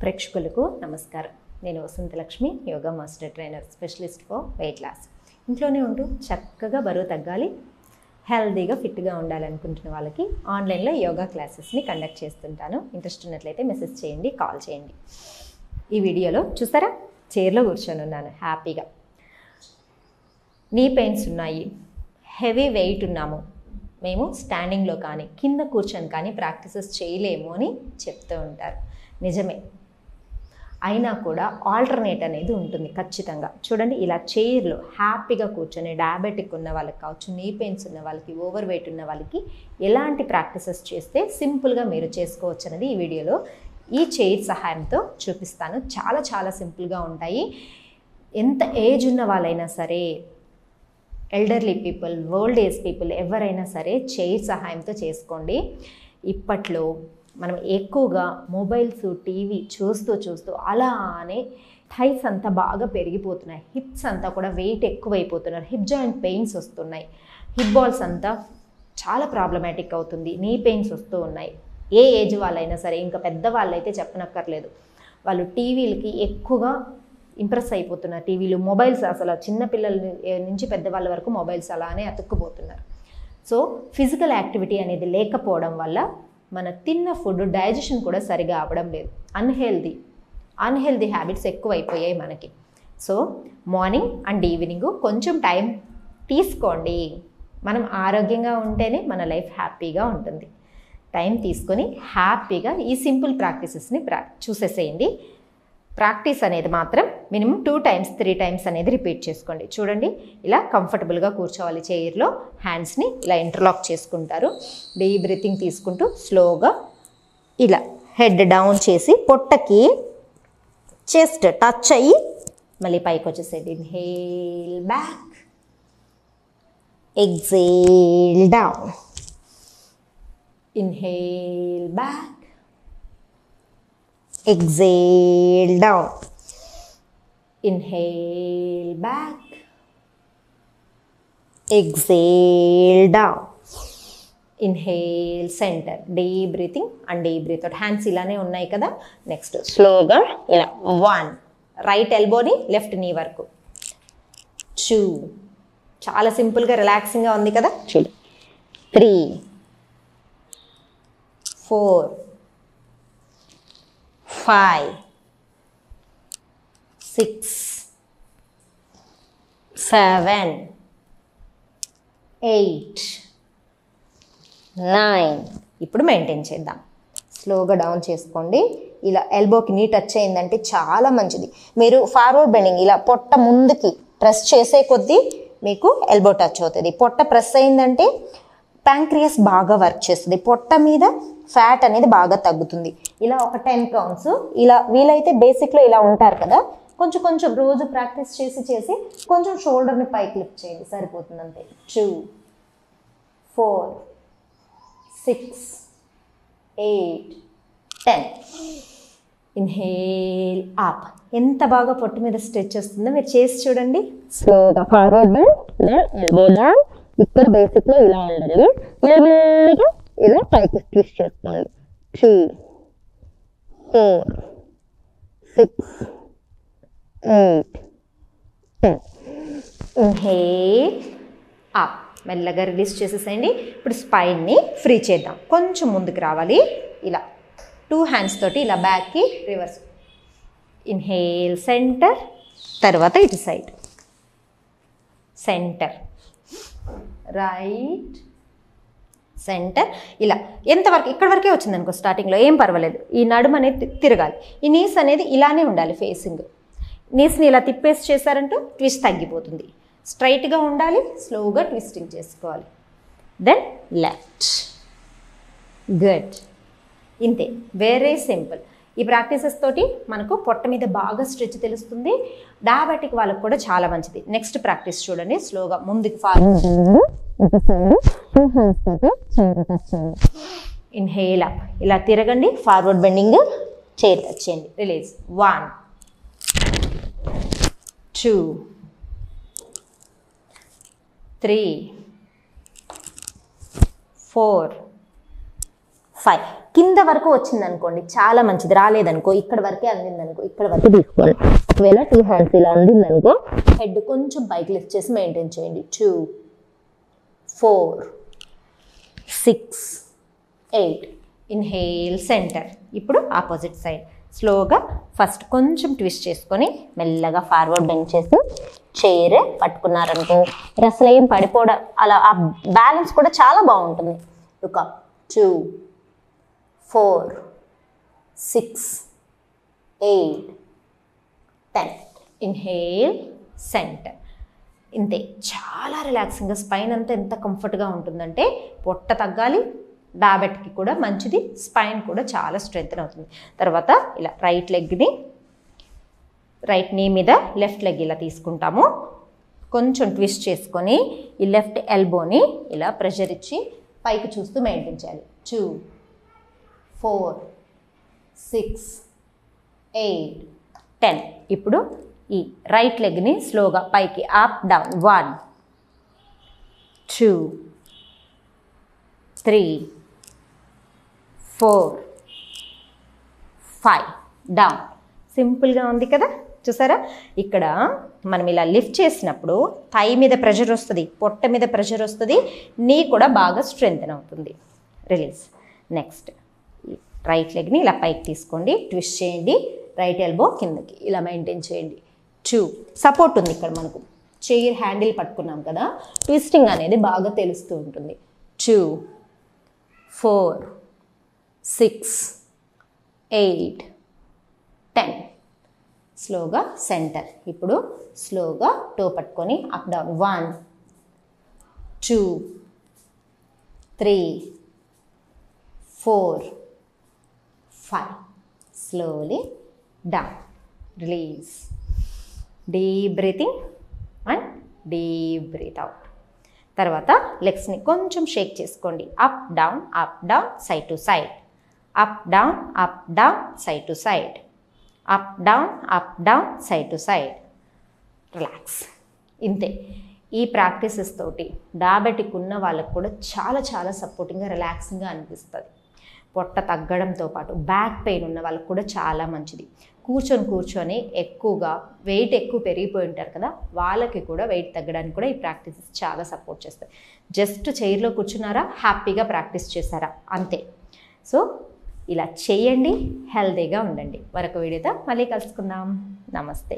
ప్రేక్షకులకు నమస్కారం. నేను Vasanthalakshmi, yoga master trainer, specialist for weight loss. ఇంట్లోనే ఉంటూ చక్కగా బరువు తగ్గాలి, హెల్దీగా ఫిట్గా ఉండాలనుకుంటున్న వాళ్ళకి ఆన్లైన్లో యోగా క్లాసెస్ని కండక్ట్ చేస్తుంటాను. ఇంట్రెస్ట్ ఉన్నట్లయితే మెసేజ్ చేయండి, కాల్ చేయండి. ఈ వీడియోలో చూసారా, చైర్లో కూర్చొని ఉన్నాను హ్యాపీగా. నీ పెయిన్స్ ఉన్నాయి, హెవీ వెయిట్ ఉన్నాము, మేము స్టాండింగ్లో కానీ కింద కూర్చొని కానీ ప్రాక్టీసెస్ చేయలేము అని చెప్తూ ఉంటారు. నిజమే, అయినా కూడా ఆల్టర్నేట్ అనేది ఉంటుంది ఖచ్చితంగా. చూడండి, ఇలా చైర్లో హ్యాపీగా కూర్చొని డయాబెటిక్ ఉన్న వాళ్ళకి కావచ్చు, నీ పెయిన్స్ ఉన్న వాళ్ళకి, ఓవర్ వెయిట్ ఉన్న వాళ్ళకి ఎలాంటి ప్రాక్టీసెస్ చేస్తే సింపుల్గా మీరు చేసుకోవచ్చు అనేది ఈ వీడియోలో ఈ చైర్ సహాయంతో చూపిస్తాను. చాలా చాలా సింపుల్గా ఉంటాయి. ఎంత ఏజ్ ఉన్న వాళ్ళైనా సరే, elderly people, old age people ఎవరైనా సరే చైర్ సహాయంతో చేసుకోండి. ఇప్పట్లో మనం ఎక్కువగా మొబైల్స్, టీవీ చూస్తూ అలానే థైస్ అంతా బాగా పెరిగిపోతున్నాయి, హిప్స్ అంతా కూడా వెయిట్ ఎక్కువైపోతున్నారు, హిప్ జాయింట్ పెయిన్స్ వస్తున్నాయి, హిప్ బాల్స్ అంతా చాలా ప్రాబ్లమాటిక్ అవుతుంది, నీ పెయిన్స్ వస్తూ ఉన్నాయి. ఏ ఏజ్ వాళ్ళైనా సరే, ఇంకా పెద్దవాళ్ళు అయితే చెప్పనక్కర్లేదు, వాళ్ళు టీవీలకి ఎక్కువగా ఇంప్రెస్ అయిపోతున్నారు. టీవీలు, మొబైల్స్, అసలు చిన్నపిల్లల నుంచి పెద్దవాళ్ళ వరకు మొబైల్స్ అలానే అతుక్కుపోతున్నారు. సో ఫిజికల్ యాక్టివిటీ అనేది లేకపోవడం వల్ల మన తిన్న ఫుడ్ డైజెషన్ కూడా సరిగా అవ్వడం లేదు. అన్హెల్దీ హ్యాబిట్స్ ఎక్కువైపోయాయి మనకి. సో మార్నింగ్ అండ్ ఈవినింగ్ కొంచెం టైం తీసుకోండి. మనం ఆరోగ్యంగా ఉంటేనే మన లైఫ్ హ్యాపీగా ఉంటుంది. టైం తీసుకొని హ్యాపీగా ఈ సింపుల్ ప్రాక్టీసెస్ని చూసేసేయండి. ప్రాక్టీస్ అనేది మాత్రం మినిమం 2 times 3 times అనేది రిపీట్ చేసుకోండి. చూడండి, ఇలా కంఫర్టబుల్గా కూర్చోవాలి చైర్లో. హ్యాండ్స్ని ఇలా ఇంటర్లాక్ చేసుకుంటారు. డీప్ బ్రీతింగ్ తీసుకుంటూ స్లోగా ఇలా హెడ్ డౌన్ చేసి పొట్టకి చెస్ట్ టచ్ అయ్యి మళ్ళీ పైకి వచ్చేసేది. Inhale back, exhale down, inhale back, exhale down, inhale back, exhale down, inhale center. deep breathing and deep breath out. hands ఇలానే ఉన్నాయి కదా. నెక్స్ట్ స్లోగా ఇలా 1, రైట్ ఎల్బోని లెఫ్ట్ నీ వరకు, 2, చాలా సింపుల్గా రిలాక్సింగ్గా ఉంది కదా. చూడు, 3, 4, 5, 6, 7, 8, 9. ఇప్పుడు మెయింటైన్ చేద్దాం. స్లోగా డౌన్ చేసుకోండి. ఇలా ఎల్బోకి నీ టచ్ అయిందంటే చాలా మంచిది. మీరు ఫార్వర్డ్ బెండింగ్ ఇలా పొట్ట ముందుకి ప్రెస్ చేసే కొద్దీ మీకు ఎల్బో టచ్ అవుతుంది. పొట్ట ప్రెస్ అయిందంటే ప్యాంక్రియాస్ బాగా వర్క్ చేస్తుంది, పొట్ట మీద ఫ్యాట్ అనేది బాగా తగ్గుతుంది. ఇలా ఒక 10 counts ఇలా వీలైతే బేసిక్లో ఇలా ఉంటారు కదా, కొంచెం రోజు ప్రాక్టీస్ చేసి కొంచెం షోల్డర్ని పైకి లిఫ్ట్ చేయండి, సరిపోతుంది అంతే. 2, 4, 6, 8, 10. Inhale up. ఎంత బాగా పొట్ట మీద స్ట్రెచ్ వస్తుందో మీరు చేసి చూడండి. స్లోగా ఫార్వర్డ్ ఎల్బో డౌన్. ఇక్కడ బేసిక్లో ఇలా ఉండాలి, మెల్లగా ఇలా పైకి ట్విస్ట్ చేసుకోండి. 3, 4, 6, 8, 10. Inhale up. మెల్లగా రిలీజ్ చేసేసేయండి. ఇప్పుడు స్పైన్ని ఫ్రీ చేద్దాం. కొంచెం ముందుకు రావాలి. ఇలా 2 hands తోటి ఇలా బ్యాక్కి రివర్స్. ఇన్హేల్ సెంటర్, తర్వాత ఇటు సైడ్, సెంటర్, రైట్, సెంటర్. ఇలా ఎంతవరకు, ఇక్కడ వరకే వచ్చింది అనుకో స్టార్టింగ్లో, ఏం పర్వాలేదు. ఈ నడుము అనేది తిరగాలి. ఈ నీస్ అనేది ఇలానే ఉండాలి ఫేసింగ్. నీస్ని ఇలా తిప్పేసి చేశారంటూ ట్విస్ట్ తగ్గిపోతుంది. స్ట్రైట్గా ఉండాలి, స్లోగా ట్విస్టింగ్ చేసుకోవాలి. Then left. గుడ్. ఇంతే, వెరీ సింపుల్. ఈ ప్రాక్టీసెస్ తోటి మనకు పొట్ట మీద బాగా స్ట్రెచ్ తెలుస్తుంది. డయాబెటిక్ వాళ్ళకు కూడా చాలా మంచిది. నెక్స్ట్ ప్రాక్టీస్ చూడండి. స్లోగా ముందుకు ఇన్హేల్ అప్. ఇలా తిరగండి, ఫార్వర్డ్ బెండింగ్, చైర్ టచ్ చేయండి, రిలీజ్. 1, 2, 3, 4, 5. కింద వరకు వచ్చింది అనుకోండి చాలా మంచిది, రాలేదనుకో ఇక్కడ వరకే అందిందనుకో ఇక్కడ వరకు తీసుకోవాలి. ఒకవేళ 2 హ్యాండ్స్ ఇలా అందిందనుకో హెడ్ కొంచెం పైకి లిఫ్ట్ చేసి మెయింటైన్ చేయండి. 2 4 6 8. Inhale centre. ఇప్పుడు ఆపోజిట్ సైడ్ స్లోగా ఫస్ట్ కొంచెం ట్విస్ట్ చేసుకొని మెల్లగా ఫార్వర్డ్ బెండ్ చేసి చైర్ పట్టుకున్నారనుకో అసలు ఏం పడిపోవడం అలా ఆ బ్యాలెన్స్ కూడా చాలా బాగుంటుంది. ఒక 2 4 6 8 10. Inhale centre. ఇంతే, చాలా రిలాక్సింగ్గా స్పైన్ అంతా ఎంత కంఫర్ట్గా ఉంటుందంటే పొట్ట తగ్గాలి, డయాబెట్కి కూడా మంచిది, స్పైన్ కూడా చాలా స్ట్రెంగ్త్ అవుతుంది. తర్వాత ఇలా రైట్ నీ మీద లెఫ్ట్ లెగ్ ఇలా తీసుకుంటాము, కొంచెం ట్విస్ట్ చేసుకొని ఈ లెఫ్ట్ ఎల్బోని ఇలా ప్రెషర్ ఇచ్చి పైకి చూస్తూ మెయింటైన్ చేయాలి. 2 4 6 8 10. ఇప్పుడు ఈ రైట్ లెగ్ని స్లోగా పైకి అప్ డౌన్ 1 2 3 4 5 డౌన్. సింపుల్గా ఉంది కదా, చూసారా? ఇక్కడ మనం ఇలా లిఫ్ట్ చేసినప్పుడు థై మీద ప్రెషర్ వస్తుంది, పొట్ట మీద ప్రెషర్ వస్తుంది, నీ కూడా బాగా స్ట్రెంగ్తెన్ అవుతుంది. రిలీజ్. నెక్స్ట్ రైట్ లెగ్ని ఇలా పైకి తీసుకోండి, ట్విస్ట్ చేయండి, రైట్ ఎల్బో కిందకి ఇలా మెయింటైన్ చేయండి. 2 సపోర్ట్ ఉంది ఇక్కడ, మనకు చైర్ హ్యాండిల్ పట్టుకున్నాం కదా, ట్విస్టింగ్ అనేది బాగా తెలుస్తూ ఉంటుంది. 2 4 6 8 10. స్లోగా సెంటర్. ఇప్పుడు స్లోగా టో పట్టుకొని up down 1 2 3 4 5. Slowly down. Release. Deep breathing and deep breath out. తర్వాత లెగ్స్ని కొంచెం షేక్ చేసుకోండి. Up down side to side, up down side to side, up down side to side. Relax. ఇంతే. ఈ ప్రాక్టీసెస్ తోటి డయాబెటిక్ ఉన్న వాళ్ళకు కూడా చాలా చాలా సపోర్టింగ్గా రిలాక్సింగ్గా అనిపిస్తుంది. పొట్ట తగ్గడంతో పాటు బ్యాక్ పెయిన్ ఉన్న వాళ్ళకు కూడా చాలా మంచిది. కూర్చొని ఎక్కువగా వెయిట్ ఎక్కువ పెరిగిపోయి ఉంటారు కదా, వాళ్ళకి కూడా వెయిట్ తగ్గడానికి కూడా ఈ ప్రాక్టీసెస్ చాలా సపోర్ట్ చేస్తాయి. జస్ట్ చైర్లో కూర్చున్నారా, హ్యాపీగా ప్రాక్టీస్ చేశారా, అంతే. సో ఇలా చేయండి, హెల్తీగా ఉండండి. మరొక వీడియోతో మళ్ళీ కలుసుకుందాం. నమస్తే.